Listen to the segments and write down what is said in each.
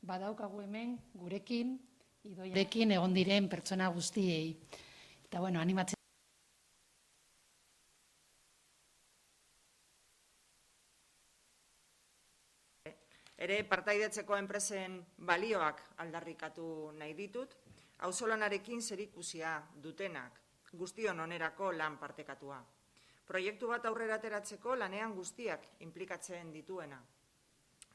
badaukagu hemen gurekin, idoiarekin egon diren pertsona guztiei. Eta, bueno, animatzen. Ere, partaidetzeko enpresen balioak aldarrikatu nahi ditut, auzolanarekin zerikusia dutenak, guztion onerako lan partekatua. Proiektu bat aurrera ateratzeko lanean guztiak inplikatzen dituena.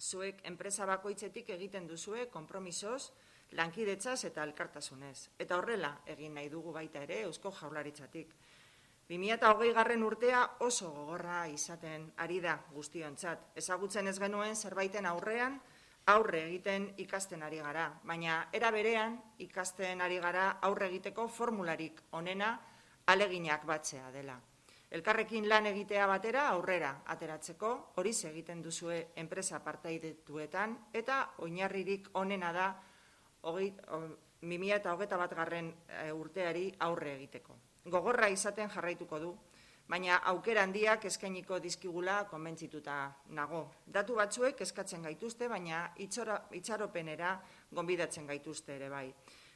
Zuek enpresa bakoitzetik egiten duzue konpromisoz, lankidetzaz eta elkartasunez. Eta horrela egin nahi dugu baita ere Eusko Jaurlaritzatik. 2020 urtea oso gogorra izaten ari da guztiontzat. Ezagutzen ez genuen zerbaiten aurrean aurre egiten ikasten ari gara, baina era berean ikasten ari gara aurre egiteko formularik onena aleginak batzea dela. Elkarrekin lan egitea batera aurrera ateratzeko, hori egiten duzue enpresa partaidetuetan eta oinarririk onena da 2021 urteari aurre egiteko. Gogorra izaten jarraituko du, baina aukera handiak eskainiko dizkigula konbentzituta nago. Datu batzuek eskatzen gaituzte, baina itxaropenera gonbidatzen gaituzte ere bai.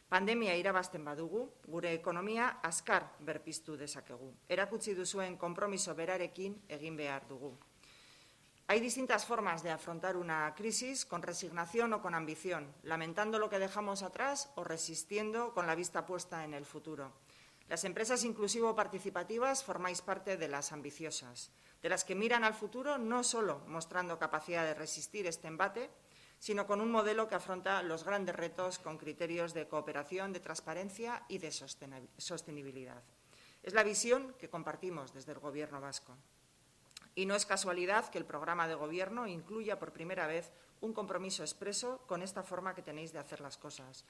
Pandemia irabazten badugu, gure ekonomia azkar berpiztu dezakegu. Erakutsi duzuen konpromiso berarekin egin behar dugu. Hay distintas formas de afrontar una crisis, con resignación o con ambición, lamentando lo que dejamos atrás o resistiendo con la vista puesta en el futuro. Las empresas inclusivo-participativas formáis parte de las ambiciosas, de las que miran al futuro no solo mostrando capacidad de resistir este embate, sino con un modelo que afronta los grandes retos con criterios de cooperación, de transparencia y de sostenibilidad. Es la visión que compartimos desde el Gobierno vasco. Y no es casualidad que el programa de Gobierno incluya por primera vez un compromiso expreso con esta forma que tenéis de hacer las cosas,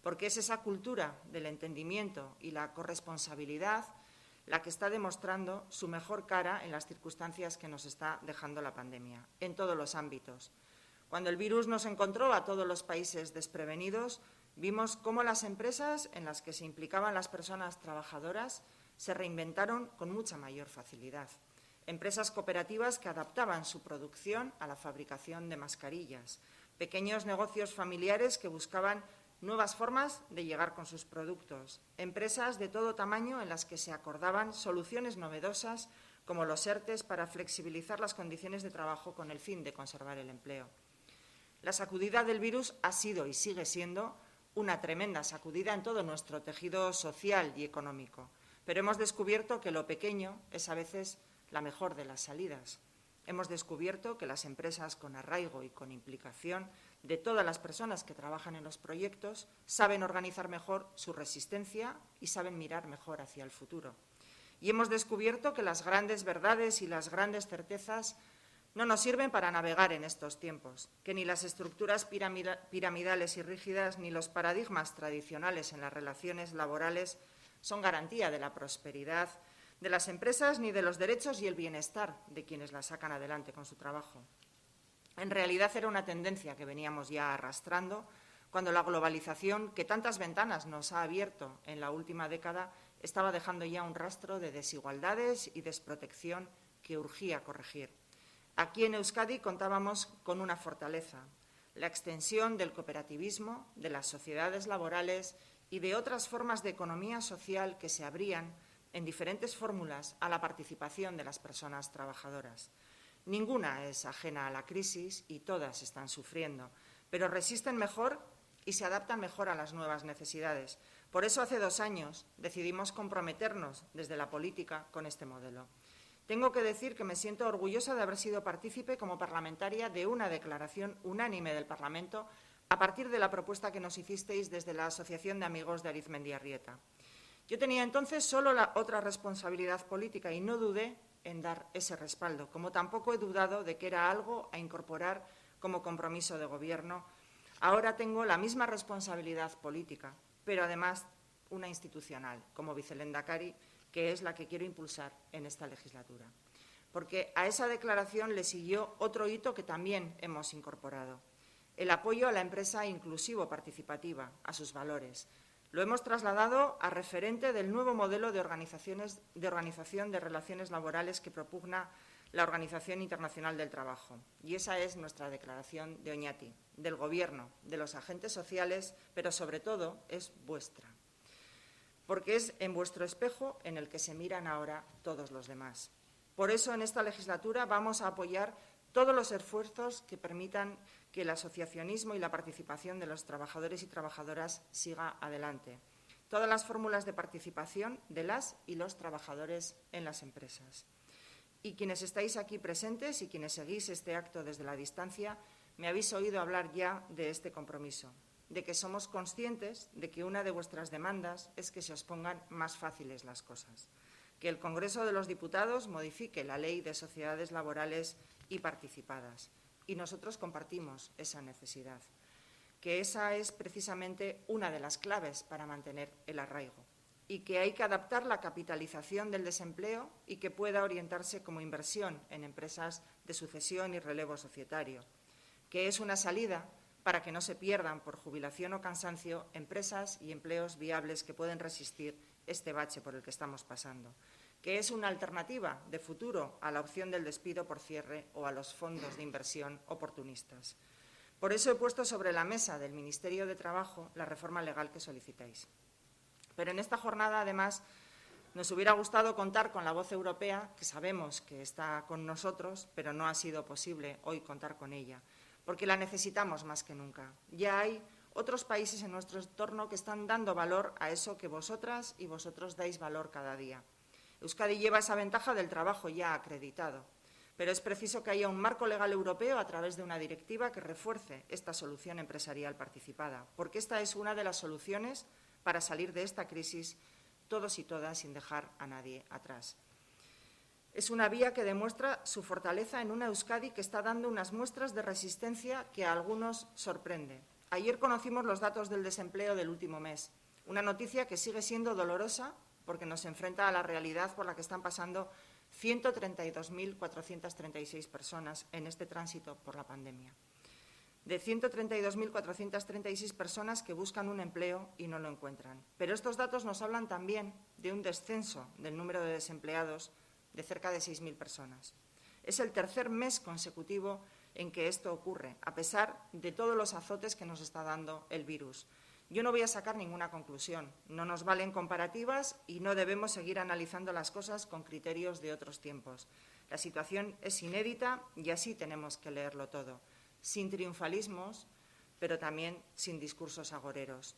porque es esa cultura del entendimiento y la corresponsabilidad la que está demostrando su mejor cara en las circunstancias que nos está dejando la pandemia, en todos los ámbitos. Cuando el virus nos encontró a todos los países desprevenidos, vimos cómo las empresas en las que se implicaban las personas trabajadoras se reinventaron con mucha mayor facilidad. Empresas cooperativas que adaptaban su producción a la fabricación de mascarillas, pequeños negocios familiares que buscaban nuevas formas de llegar con sus productos, empresas de todo tamaño en las que se acordaban soluciones novedosas como los ERTEs para flexibilizar las condiciones de trabajo con el fin de conservar el empleo. La sacudida del virus ha sido y sigue siendo una tremenda sacudida en todo nuestro tejido social y económico, pero hemos descubierto que lo pequeño es a veces la mejor de las salidas. Hemos descubierto que las empresas con arraigo y con implicación de todas las personas que trabajan en los proyectos saben organizar mejor su resistencia y saben mirar mejor hacia el futuro. Y hemos descubierto que las grandes verdades y las grandes certezas no nos sirven para navegar en estos tiempos, que ni las estructuras piramidales y rígidas ni los paradigmas tradicionales en las relaciones laborales son garantía de la prosperidad de las empresas ni de los derechos y el bienestar de quienes las sacan adelante con su trabajo. En realidad era una tendencia que veníamos ya arrastrando cuando la globalización, que tantas ventanas nos ha abierto en la última década, estaba dejando ya un rastro de desigualdades y desprotección que urgía corregir. Aquí en Euskadi contábamos con una fortaleza, la extensión del cooperativismo, de las sociedades laborales y de otras formas de economía social que se abrían en diferentes fórmulas a la participación de las personas trabajadoras. Ninguna es ajena a la crisis y todas están sufriendo, pero resisten mejor y se adaptan mejor a las nuevas necesidades. Por eso, hace 2 años, decidimos comprometernos desde la política con este modelo. Tengo que decir que me siento orgullosa de haber sido partícipe como parlamentaria de una declaración unánime del Parlamento a partir de la propuesta que nos hicisteis desde la Asociación de Amigos de Arizmendiarrieta. Yo tenía entonces solo la otra responsabilidad política y no dudé en dar ese respaldo, como tampoco he dudado de que era algo a incorporar como compromiso de Gobierno. Ahora tengo la misma responsabilidad política, pero además una institucional, como vicelehendakari, que es la que quiero impulsar en esta legislatura. Porque a esa declaración le siguió otro hito que también hemos incorporado, el apoyo a la empresa inclusivo-participativa, a sus valores. Lo hemos trasladado a referente del nuevo modelo de organización de relaciones laborales que propugna la Organización Internacional del Trabajo. Y esa es nuestra declaración de Oñati, del Gobierno, de los agentes sociales, pero sobre todo es vuestra. Porque es en vuestro espejo en el que se miran ahora todos los demás. Por eso, en esta legislatura vamos a apoyar todos los esfuerzos que permitan que el asociacionismo y la participación de los trabajadores y trabajadoras siga adelante. Todas las fórmulas de participación de las y los trabajadores en las empresas. Y quienes estáis aquí presentes y quienes seguís este acto desde la distancia, me habéis oído hablar ya de este compromiso, de que somos conscientes de que una de vuestras demandas es que se os pongan más fáciles las cosas, que el Congreso de los Diputados modifique la Ley de Sociedades Laborales y Participadas. Y nosotros compartimos esa necesidad, que esa es precisamente una de las claves para mantener el arraigo y que hay que adaptar la capitalización del desempleo y que pueda orientarse como inversión en empresas de sucesión y relevo societario, que es una salida para que no se pierdan por jubilación o cansancio empresas y empleos viables que pueden resistir este bache por el que estamos pasando, que es una alternativa de futuro a la opción del despido por cierre o a los fondos de inversión oportunistas. Por eso he puesto sobre la mesa del Ministerio de Trabajo la reforma legal que solicitáis. Pero en esta jornada, además, nos hubiera gustado contar con la voz europea, que sabemos que está con nosotros, pero no ha sido posible hoy contar con ella, porque la necesitamos más que nunca. Ya hay otros países en nuestro entorno que están dando valor a eso que vosotras y vosotros dais valor cada día. Euskadi lleva esa ventaja del trabajo ya acreditado, pero es preciso que haya un marco legal europeo a través de una directiva que refuerce esta solución empresarial participada, porque esta es una de las soluciones para salir de esta crisis todos y todas sin dejar a nadie atrás. Es una vía que demuestra su fortaleza en una Euskadi que está dando unas muestras de resistencia que a algunos sorprende. Ayer conocimos los datos del desempleo del último mes, una noticia que sigue siendo dolorosa porque nos enfrenta a la realidad por la que están pasando 132.436 personas en este tránsito por la pandemia. De 132.436 personas que buscan un empleo y no lo encuentran. Pero estos datos nos hablan también de un descenso del número de desempleados de cerca de 6.000 personas. Es el tercer mes consecutivo en que esto ocurre, a pesar de todos los azotes que nos está dando el virus. Yo no voy a sacar ninguna conclusión, no nos valen comparativas y no debemos seguir analizando las cosas con criterios de otros tiempos. La situación es inédita y así tenemos que leerlo todo, sin triunfalismos, pero también sin discursos agoreros.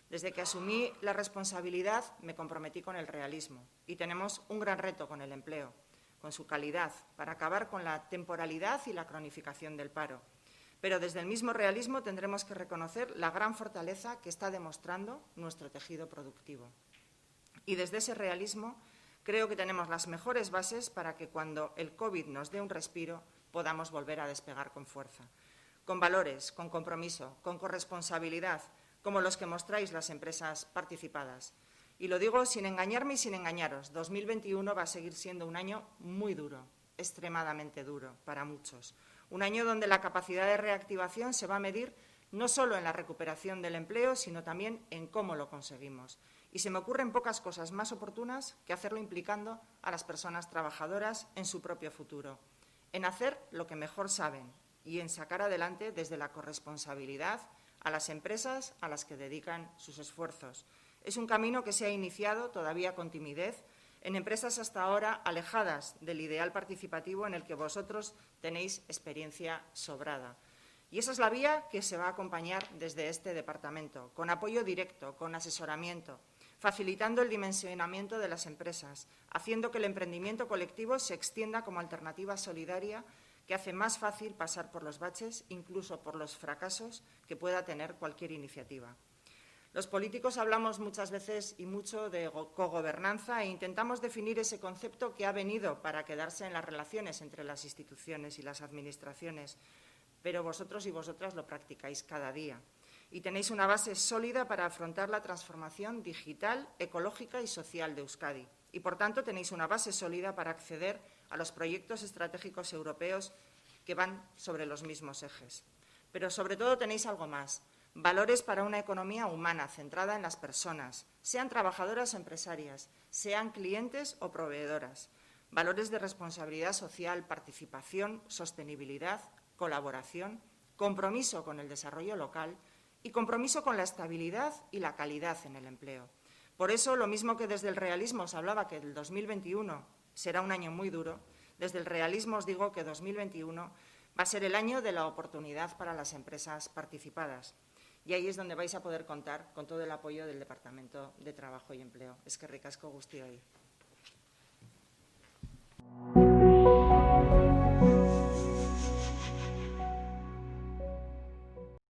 Desde que asumí la responsabilidad me comprometí con el realismo y tenemos un gran reto con el empleo, con su calidad, para acabar con la temporalidad y la cronificación del paro. Pero desde el mismo realismo tendremos que reconocer la gran fortaleza que está demostrando nuestro tejido productivo. Y desde ese realismo creo que tenemos las mejores bases para que cuando el COVID nos dé un respiro podamos volver a despegar con fuerza, con valores, con compromiso, con corresponsabilidad, como los que mostráis las empresas participadas. Y lo digo sin engañarme y sin engañaros, 2021 va a seguir siendo un año muy duro, extremadamente duro para muchos. Un año donde la capacidad de reactivación se va a medir no solo en la recuperación del empleo, sino también en cómo lo conseguimos. Y se me ocurren pocas cosas más oportunas que hacerlo implicando a las personas trabajadoras en su propio futuro, en hacer lo que mejor saben y en sacar adelante desde la corresponsabilidad a las empresas a las que dedican sus esfuerzos. Es un camino que se ha iniciado, todavía con timidez, en empresas hasta ahora alejadas del ideal participativo en el que vosotros tenéis experiencia sobrada. Y esa es la vía que se va a acompañar desde este departamento, con apoyo directo, con asesoramiento, facilitando el dimensionamiento de las empresas, haciendo que el emprendimiento colectivo se extienda como alternativa solidaria que hace más fácil pasar por los baches, incluso por los fracasos que pueda tener cualquier iniciativa. Los políticos hablamos muchas veces y mucho de cogobernanza e intentamos definir ese concepto que ha venido para quedarse en las relaciones entre las instituciones y las administraciones, pero vosotros y vosotras lo practicáis cada día y tenéis una base sólida para afrontar la transformación digital, ecológica y social de Euskadi. Y, por tanto, tenéis una base sólida para acceder a los proyectos estratégicos europeos que van sobre los mismos ejes. Pero, sobre todo, tenéis algo más. Valores para una economía humana, centrada en las personas, sean trabajadoras o empresarias, sean clientes o proveedoras. valores de responsabilidad social, participación, sostenibilidad, colaboración, compromiso con el desarrollo local y compromiso con la estabilidad y la calidad en el empleo. Por eso, lo mismo que desde el realismo os hablaba que el 2021 será un año muy duro, desde el realismo os digo que 2021 va a ser el año de la oportunidad para las empresas participadas. Y ahí es donde vais a poder contar con todo el apoyo del Departamento de Trabajo y Empleo. Eskerrik asko guztioi.